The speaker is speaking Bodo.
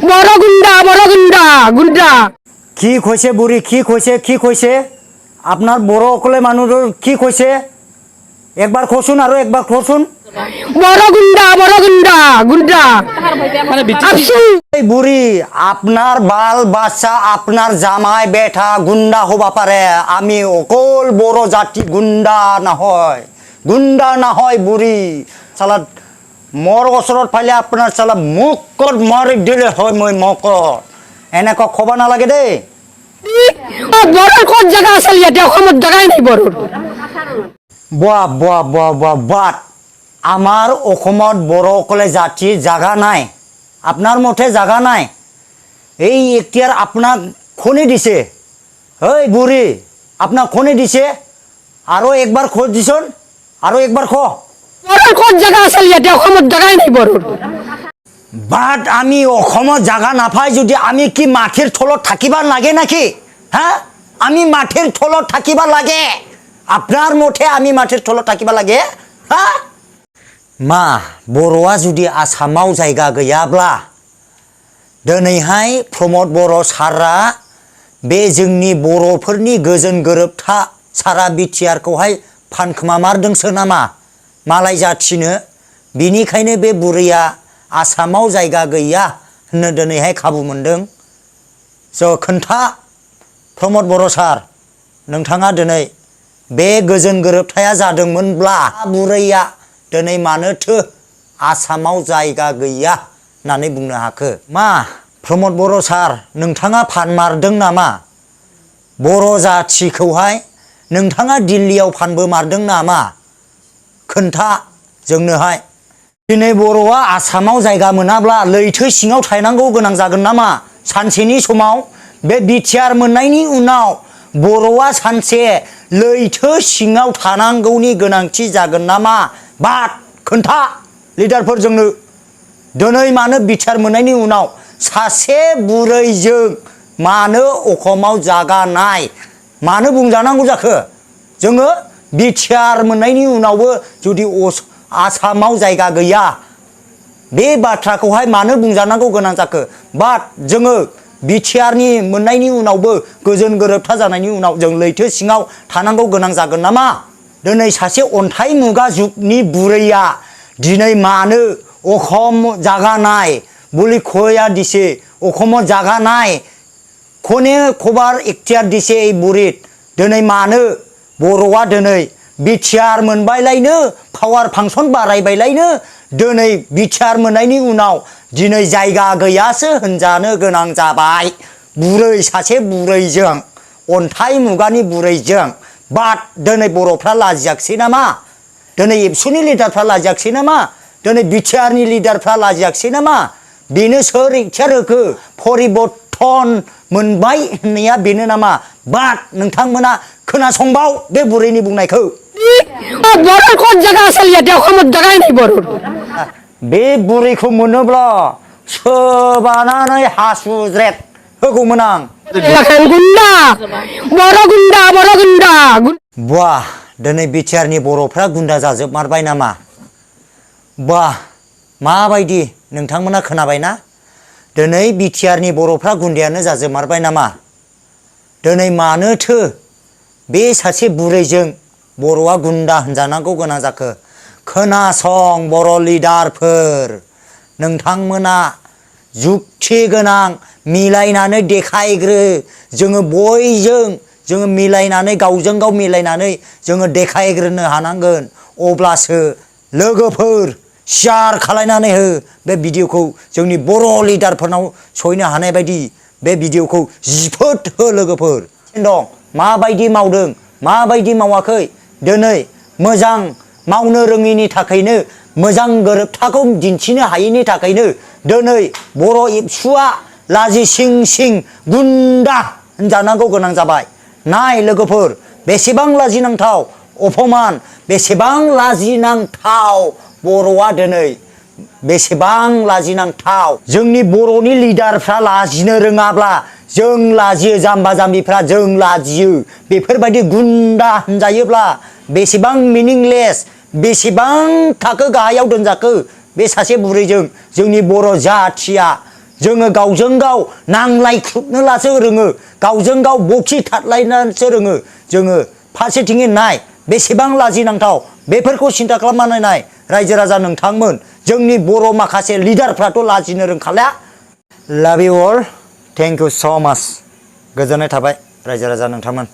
বড় গুন্ডা কি কইছে বুড়ি কি কইছে আপনার বড় অকলে মানুষের কি কইছে একবার খসুন আর একবার খসুন বড় গুন্ডা এই বুড়ি আপনার বাল বাচ্চা আপনার জামাই বেটা গুন্ডা হবা পারে আমি অকল বড় জাতি গুন্ডা না হয় বুড়ি সালা মর ওচৰত ফাইলে আপনার সালা মুখত মারি দিলে হয় মই মকত এনেকুৱা খব নালাগে দেই বড় কোন জায়গা আছে ইয়াতে অসমত জায়গাই নাই বড় বাট আমার অসমত বড় অকলে জাতির জাগা নাই আপনার মতে জাগা নাই এই এখতিয়ার আপনার খনি দিছে ওই বুড়ি আপনার খনি দিছে আরো একবার খোঁজ দিছন আরো একবার খ বড় কোন জায়গা আছে ইয়াতে অসমত জায়গাই নাই বড় বাট আমি অসমত জাগা নাপাই যদি আমি কি মাটির থলত থাকিবার লাগে নাকি হ্যাঁ আমি মাটির থলত থাকিবার লাগে আপনার মতে আমি মাটির থলত থাকিবার লাগে হ্যাঁ मा बर'आ जुदि आसामाव जायगा गैयाब्ला दिनैहाय प्रमद बर' सारा बे जोंनि बर'फोरनि गोजोन गोरोबथा सारा बिटिआरखौहाय फानखोमामारदोंसो नामा मालाय जाथिनो बिनिखायनो बे बुरैया आसामाव जायगा गैया होननो दिनैहाय खाबु मोनदों स' खोन्था प्रमद बर' सार नोंथाङा दिनै बे गोजोन गोरोबथाया जादोंमोनब्ला बुरैया दिनै मानोथो आसामाव जायगा गैया होननानै बुंनो हाखो मा प्रमद बर' सार नोंथाङा फानमारदों नामा बर' जाथिखौहाय नोंथाङा दिल्लीयाव फानबोमारदों नामा खोन्था जोंनोहाय दिनै बर'आ आसामाव जायगा मोनाब्ला लैथो सिङाव थानांगौ गोनां जागोन नामा सानसेनि समाव बे बिटिआर मोननायनि उनाव बर'आ सानसे लैथो सिङाव थानांगौनि गोनांथि जागोन नामा बाट खोन्था लिडारफोर जोंनो दिनै मानो बिटिआर मोननायनि उनाव सासे बुरैजों मानो अखमाव जागा नाय मानो बुंजानांगौ जाखो जोङो बिटिआर मोननायनि उनावबो जुदि आसामाव जायगा गैया बे बाथ्राखौहाय मानो बुंजानांगौ गोनां जाखो बाट जोङो बिटिआरनि मोननायनि उनावबो गोजोन गोरोबथा जानायनि उनाव जों लैथो सिङाव थानांगौ गोनां जागोन नामा दिनै सासे अन्थाइ मुगा जुगनि बुरैया दिनै मानो अखम जागा नाय বুলি খয়া দিছে অসমত জাগা নাই কোনে খবর এখতিয়ার দিছে এই বুড়িত দিनै मानो बर'आ दिनै बिटिआर मोनबायलायनो पावार फांसन बारायबायलायनो दिनै बिटिआर मोननायनि उनाव दिनै जायगा गैयासो होनजानो गोनां जाबाय बुरै सासे बुरैजों अन्थाइ मुगानि बुरैजों बाट दिनै बर'फ्रा लाजियाखिसै नामा दिनै एबसुनि लिडारफ्रा लाजियाखिसै नामा दिनै बिटिआरनि लिडारफ्रा लाजियाखिसै नामा बेनो सोर इखतियार होखो परिबर्तन मोनबाय होननाया बेनो नामा बाट नोंथांमोना खोनासंबाव बे बुरैनि बुंनायखौ बड़ कोन जायगा আছে ইয়াতে অসমত জায়গাই নাই বড় बे बुरैखौ मोनोब्ला सोबानानै हासुज्रेद होगौमोन आं गुन्डा बड़ गुन्डा वाह दिनै बिटिआरनि बर'फ्रा गुन्डा जाजोबमारबाय नामा वाह माबायदि नोंथांमोना खोनाबायना दिनै बिटिआरनि बर'फ्रा गुन्डायानो जाजोबमारबाय नामा दिनै मानोथो बे सासे बुरैजों बर'आ गुन्डा होनजानांगौ गोनां जाखो खोनासं बर' लिडारफोर नोंथांमोना जुक्ति गोनां मिलायनानै देखायग्रो जोङो बयजों जोङो मिलायनानै गावजों गाव मिलायनानै जोङो देखायग्रोनो हानांगोन अब्लासो लोगोफोर शेयार खालायनानै हो बे भिडिअखौ जोंनि बर' लिडारफोरनाव सहैनो हानाय बायदि बे भिडिअखौ जिफोट हो लोगोफोर दं माबायदि मावदों माबायदि मावाखै दिनै मोजां मावनो रोङिनि थाखायनो मोजां गोरोबथाखौ दिन्थिनो हायैनि थाखायनो दिनै बर' एबसुआ लाजि सिं गुन्डा होनजानांगौ गोनां जाबाय नाय लोगोफोर बेसेबां लाजिनांथाव अपमान बेसेबां लाजिनांथाव बर'आ दिनै बेसेबां लाजिनांथाव जोंनि बर'नि लिडारफ्रा लाजिनो रोङाब्ला जों लाजियो जाम्बा जाम्बिफ्रा जों लाजियो बेफोरबायदि गुन्डा होनजायोब्ला बेसेबां मिनिंलेस बेसेबां थाखो गाहायाव दोनजाखो बे सासे बुरैजों जोंनि बर' जाथिया जोङो गावजों गाव नांलायख्रुबनोलासो रोङो गावजों गाव बखि थादलायनानैसो रोङो जोङो फारसेथिङै नाय बेसेबां लाजिनांथाव बेफोरखौ सिन्था खालामनानै नाय रायजो राजा नोंथांमोन जोंनि बर' माखासे लिडारफ्राथ' लाजिनो रोंखाला लाभ इउ अल थेंक इउ स' माच गोजोननाय थाबाय रायजो राजा नोंथांमोन